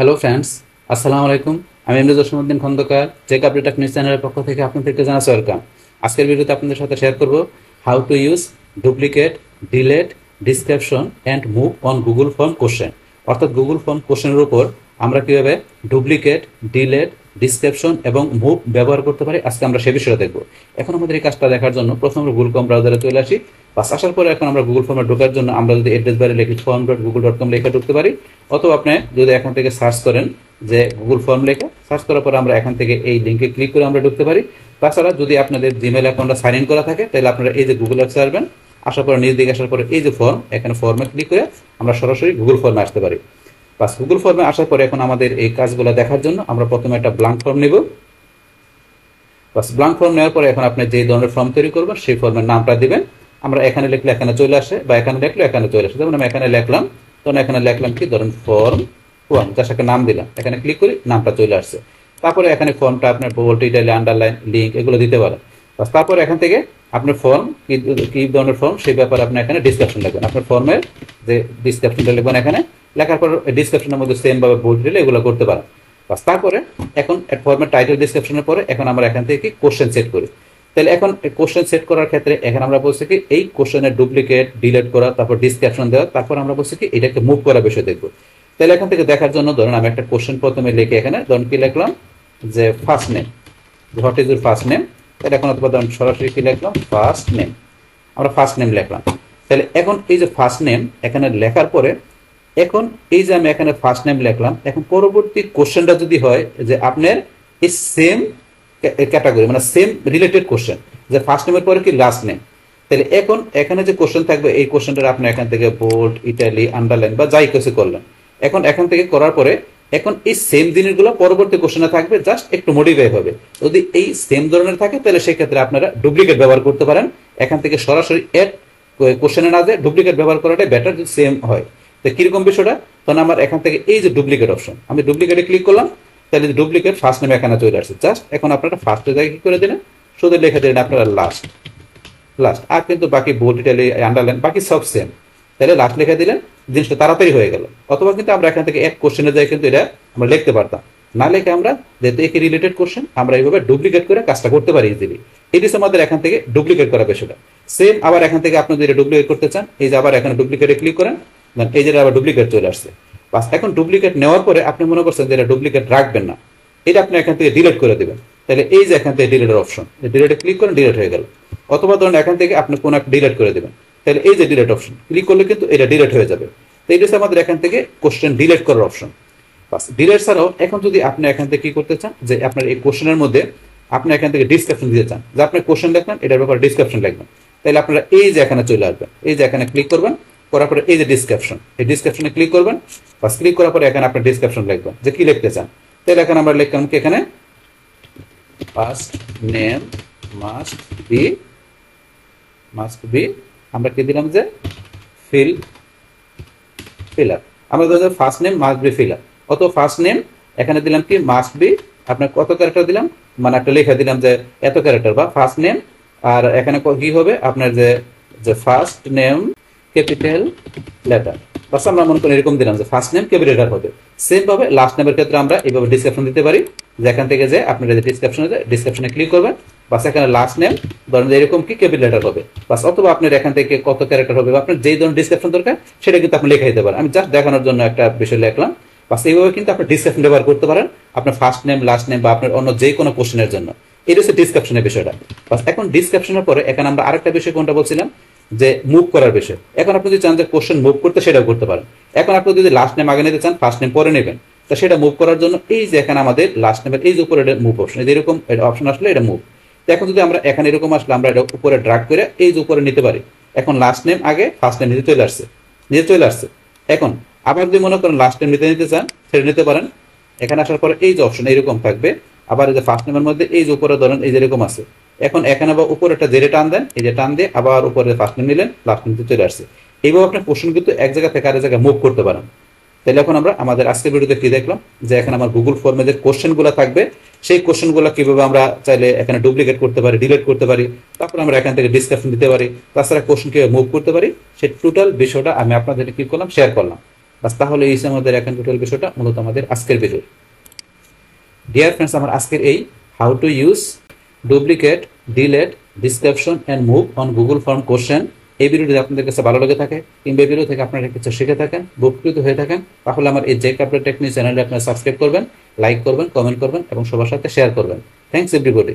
Hello friends, আসসালামু আলাইকুম। আমি MD Jasimuddin Khandakar, check update news চ্যানেলের পক্ষ থেকে আপনাদেরকে জানাচ্ছি ওয়েলকাম। আজকের ভিডিওতে আপনাদের সাথে শেয়ার করব how to use duplicate, delete, description and move on Google form question. অর্থাৎ গুগল ফর্ম কোশ্চেনের উপর আমরা কীভাবে ডুপ্লিকেট, ডিলেট, ডিসক্রিপশন এবং মুভ ব্যবহার করতে পারি, আজকে আমরা সে বিষয়ে দেখব। এখন আমাদের এই কাজটা দেখার জন্য প্রথমে আমরা গুগল ফর্ম ব্রাউজারে চলে আসি। বাস আসার পরে এখন আমরা গুগল ফর্মে ঢোকার জন্য আমরা যদি অ্যাড্রেস বারে লিখি form.google.com লিখে ঢুকতে পারি, অথবা আপনি যদি এখান থেকে সার্চ করেন যে গুগল ফর্ম লিখে সার্চ করার পরে আমরা এখান থেকে এই লিঙ্কে ক্লিক করে আমরা ঢুকতে পারি। তাছাড়া যদি আপনাদের জিমেল অ্যাকাউন্টটা সাইন ইন করা থাকে তাহলে আপনারা এই যে গুগল অ্যাপসে আসবেন, আসার পরে নিজ দিকে আসার পরে এই যে ফর্ম, এখানে ফর্মে ক্লিক করে আমরা সরাসরি গুগল ফর্মে আসতে পারি। বাস গুগল ফর্মে আসার পরে এখন আমাদের এই কাজগুলো দেখার জন্য আমরা প্রথমে একটা ব্ল্যাঙ্ক ফর্ম নেব। বাস ব্ল্যাঙ্ক ফর্ম নেওয়ার পরে এখন আপনি যে ধরনের ফর্ম তৈরি করবেন সেই ফর্মের নামটা দিবেন। আমরা এখানে লিখলে এখানে চলে আসে, বা এখানে লিখলে এখানে চলে আসে। যেমন আমি এখানে লিখলাম, তখন এখানে লিখলাম কি ধরেন ফর্ম 1, যার সাথে নাম দিলাম, এখানে ক্লিক করি, নামটা চলে আসছে। তারপরে এখানে ফর্মটা আপনার বোল্ড, ইটালি, আন্ডারলাইন, লিঙ্ক এগুলো দিতে পারেন। বাস তারপর এখান থেকে আপনার ফর্ম কি ধরনের ফর্ম সেই ব্যাপারে আপনি এখানে ডিসক্রিপশন লিখবেন। আপনার ফর্মের যে ডিসক্রিপশনটা লিখবেন, এখানে লেখার পর ডিসক্রিপশনের মধ্যে সেম ভাবে বোল্ড দিলে এগুলো করতে পারেন। বাস তারপরে এখন ফর্মের টাইটেল ডিসক্রিপশনের পরে এখন আমরা এখান থেকে কোশ্চেন সেট করি। তাহলে এখন কোশ্চেন সেট করার ক্ষেত্রে এখানে আমরা বলছি কি এই কোশ্চেনের ডুপ্লিকেট, ডিলিট করা, তারপর ডিসক্রিপশন দেওয়া, তারপর আমরা বলছি কি এটাকে মুভ করা বিষয় দেখবো। তাহলে এখান থেকে দেখার জন্য ধরুন আমি একটা কোশ্চেন প্রথমে লিখে এখানে ধরুন কি লিখলাম যে first name, what is your first name. তাহলে এখন অথবা ধরুন সরাসরি কি লিখলাম ফার্স্ট নেম, আমরা ফার্স্ট নেম লিখলাম। তাহলে এখন এই যে ফার্স্ট নেম এখানে লেখার পরে এখন এই যে আমি এখানে ফার্স্ট নেম লিখলাম, এখন পরবর্তী কোশ্চেনটা যদি হয় যে আপনার এই সেম ক্যাটাগরি মানে সেম রিলেটেড কোশ্চেন, যে ফার্স্ট নেমের পরে কি লাস্ট নেম, তাহলে এখন এখানে যে কোশ্চেন থাকবে এই কোশ্চেনটা আপনি এখান থেকে বোল্ড, ইটালি, আন্ডারলাইন বা যাই কিছু করলেন। এখন এখান থেকে করার পরে এখন এই সেম জিনিসগুলো পরবর্তী কোশ্চেনে থাকবে, জাস্ট একটু মডিফাই হবে। যদি এই সেম ধরনের থাকে তাহলে সেক্ষেত্রে আপনারা ডুপ্লিকেট ব্যবহার করতে পারেন। এখান থেকে সরাসরি এড কোশ্চেনে না যায় ডুপ্লিকেট ব্যবহার করাটাই বেটার যদি সেম হয়। তো কিরকম বিষয়টা, তখন আমার এখান থেকে এই যে ডুপ্লিকেট অপশন, আমি ডুপ্লিকেটে ক্লিক করলাম, তাহলে ডুপ্লিকেট ফার্স্ট নেম এখানে চলে আসছে। জাস্ট এখন আপনারা ফার্স্টের জায়গায় কি করে দিলেন, শুধু লিখে দিলেন আপনারা লাস্ট লাস্ট, আর কিন্তু বাকি বোল্ড, ইটালি, আন্ডারলাইন বাকি সব সেম। তাহলে লাস্ট লিখে দিলেন, জিনিসটা তাড়াতাড়ি হয়ে গেল। অথবা কিন্তু আমরা এখান থেকে এক কোশ্চেনে যাই কিন্তু এটা আমরা লিখতে পারতাম না, লিখে আমরা যেহেতু একই রিলেটেড কোশ্চেন আমরা এইভাবে ডুপ্লিকেট করে কাজটা করতে পারি ইজিলি। এটি আমাদের এখান থেকে ডুপ্লিকেট করা বিষয়টা সেম। আবার এখান থেকে আপনি যদি ডুপ্লিকেট করতে চান, এই যে আবার এখানে ডুপ্লিকেটে ক্লিক করেন, এই যে আবার ডুপ্লিকেট চলে আসছে। বাস এখন ডুপ্লিকেট নেওয়ার পরে আপনি মনে করছেন যে এটা ডুপ্লিকেট রাখবেন না, এটা আপনি এখান থেকে ডিলিট করে দেবেন। তাহলে এই যে এখান থেকে ডিলিটের অপশন, ডিলিটে ক্লিক করেন, ডিলিট হয়ে গেল। অথবা ধরুন এখান থেকে আপনি কোন একটা ডিলিট করে দেবেন, তাহলে এই যে ডিলিট অপশন ক্লিক করলে কিন্তু এটা ডিলিট হয়ে যাবে। তো এটা হচ্ছে আমাদের এখান থেকে কোশ্চেন ডিলিট করার অপশন। বাস ডিলিট ছাড়াও এখন যদি আপনি এখান থেকে কি করতে চান, যে আপনার এই কোশ্চেনের মধ্যে আপনি এখান থেকে ডিসক্রিপশন দিতে চান, যে আপনি কোশ্চেন লিখবেন, এটার ব্যাপারে ডিসক্রিপশন লিখবেন, তাহলে আপনারা এই যে এখানে চলে আসবেন, এই যে এখানে ক্লিক করবেন, করার পরে এই যে ডিসক্রিপশন, এই ডিসক্রিপশনে ক্লিক করবেন। বাস ক্লিক করার পরে এখানে আপনি ডিসক্রিপশন লিখবেন যে কি লিখতে চান। তাহলে এখানে আমরা লিখলাম কি এখানে ফার্স্ট নেম মাস্ট বি আমরা কি দিলাম যে ফিলার, আমরা ধরো first name must be filler, অত ফার্স্ট নেম এখানে দিলাম কি মাস্ট বি, আপনার কত ক্যারেক্টার দিলাম মানে একটা লেখা দিলাম যে এত ক্যারেক্টার বা ফার্স্ট নেম। আর এখানে কি হবে আপনার যে ফার্স্ট নেম ক্যাপিটাল লেটার, বাস আমরা মনে করি এরকম দিলাম যে ফার্স্ট নেম ক্যাপিটাল লেটার হবে। সেম ভাবে লাস্ট নেমের ক্ষেত্রে আমরা এইভাবে ডিসক্রিপশন দিতে পারি, যে এখান থেকে যে আপনার যে ডিসক্রিপশনে ক্লিক করবেন, বাস এখানে লাস্ট নেম ধরেন এরকম কি ক্যাপিটাল লেটার হবে বাস। অথবা আপনার এখান থেকে কত ক্যারেক্টার হবে বা আপনার যেই ধরনের ডিসক্রিপশন দরকার সেটা কিন্তু আপনি লিখে দিতে পারেন। আমি জাস্ট দেখানোর জন্য একটা বিষয় লিখলাম। বাস এইভাবে কিন্তু আপনি ডিসক্রিপশন ব্যবহার করতে পারেন আপনার ফার্স্ট নেম, লাস্ট নেম বা আপনার অন্য যে কোনো কোশ্চেনের জন্য। এটা হচ্ছে ডিসক্রিপশনের বিষয়টা। বাস এখন ডিসক্রিপশনের পরে এখানে আমরা আরেকটা বিষয় কোনটা বলছিলাম, যে মুভ করার বিষয়। এখন আপনি যদি চান যে কোশ্চেন মুভ করতে, সেটাও করতে পারেন। এখন আপনি যদি লাস্ট নেম আগে নিতে চান, ফার্স্ট নেম পরে নেবেন, তো সেটা মুভ করার জন্য এই যে এখানে আমাদের লাস্ট নেমের এই যে উপরে মুভ অপশন, এরকম অপশন আসলে এটা মুভ। তো এখন যদি আমরা এখানে এরকম আসলে আমরা এটা উপরে ড্রাগ করে এই যে উপরে নিতে পারি। এখন লাস্ট নেম আগে, ফার্স্ট নেম নিতে চলে আসছে। এখন আবার যদি মনে করেন লাস্ট নেম নিতে চান, সেটা নিতে পারেন। এখানে আসার পরে এই যে অপশন এরকম থাকবে। আবার এই যে ফার্স্ট নেমের মধ্যে এই যে উপরে ধরেন এই যে এরকম আছে, এখন এখানে আবার উপরে একটা জেরে টান দেন, এই যে টান দিয়ে আবার উপরে ফার্স্ট নেম নিলেন, লাস্ট নেম চলে আসছে। এইভাবে আপনার কোশ্চেন কিন্তু এক জায়গা থেকে আরেক জায়গায় মুভ করতে পারেন। তাহলে এখন আমরা আমাদের আজকের ভিডিওতে কি দেখলাম, যে এখানে আমার গুগল ফর্মে যে কোশ্চেনগুলো থাকবে সেই কোশ্চেনগুলো কিভাবে আমরা চাইলে এখানে ডুপ্লিকেট করতে পারি, ডিলিট করতে পারি, তারপর আমরা এখান থেকে ডিসক্রিপশন দিতে পারি, তাছাড়া কোশ্চেন কিভাবে মুভ করতে পারি সেই টোটাল বিষয়টা আমি আপনাদের কি করলাম, শেয়ার করলাম। বাস তাহলে এই আমাদের এখন টোটাল বিষয়টা মূলত আমাদের আজকের ভিডিও। ডিয়ার ফ্রেন্ডস, আমার আজকের এই how to use duplicate, delete, description and move on Google form question, এই ভিডিওটি আপনাদের কাছে ভালো লেগে থাকে কিংবা এই ভিডিও থেকে আপনারা কিছু শিখে থাকেন, উপকৃত হয়ে থাকেন, তাহলে আমার এই জেক আপডেট টেকনিক চ্যানেলটি আপনারা সাবস্ক্রাইব করবেন, লাইক করবেন, কমেন্ট করবেন এবং সবার সাথে শেয়ার করবেন। Thanks everybody.